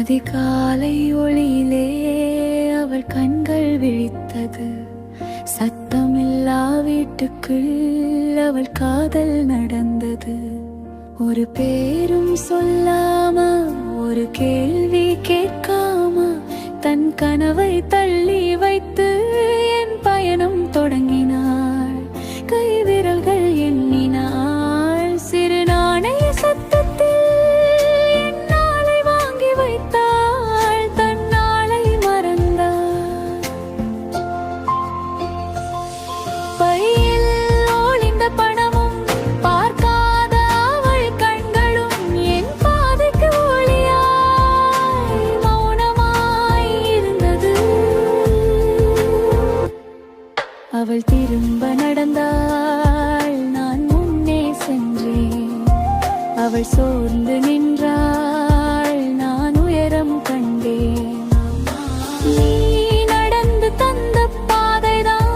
அதிகாலை ஒளியிலே அவள் கண்கள் விழித்தது. சத்தமில்லா வீட்டுக்குள் அவள் காதல் நடந்தது. ஒரு பேரும் சொல்லாம, ஒரு கேள்வி கேட்காம, தன் கனவை தள்ளி வைத்து என் பயணம் தொடங்கினாள். கை விரல்கள் எண்ணினாள். சிறு நாணய சத்தத்தில் என் நாளை வாங்கி வைத்தாள். தன் நாளை மறந்தாள். பையில் ஒளிந்த பணமும் பார்க்காத அவள் கண்களும் என் பாதைக்கு ஒளியாய் மௌனமாய் இருந்தது. அவள் திரும்ப நடந்தாள். நான் முன்னே சென்றேன். அவள் சோர்ந்து நின்றாள். நான் உயரம் கண்டேன். நீ நடந்து தந்த பாதைதான்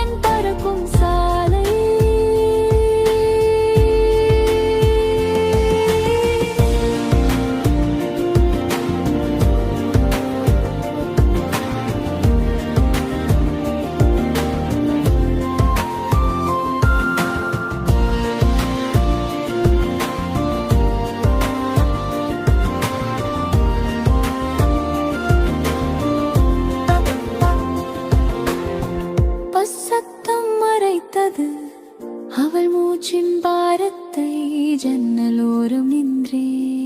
என் பறக்கும் சாலை. சத்தம் மறைத்தது அவள் மூச்சின் பாரத்தை. ஜன்னலோரம் நின்றேன்.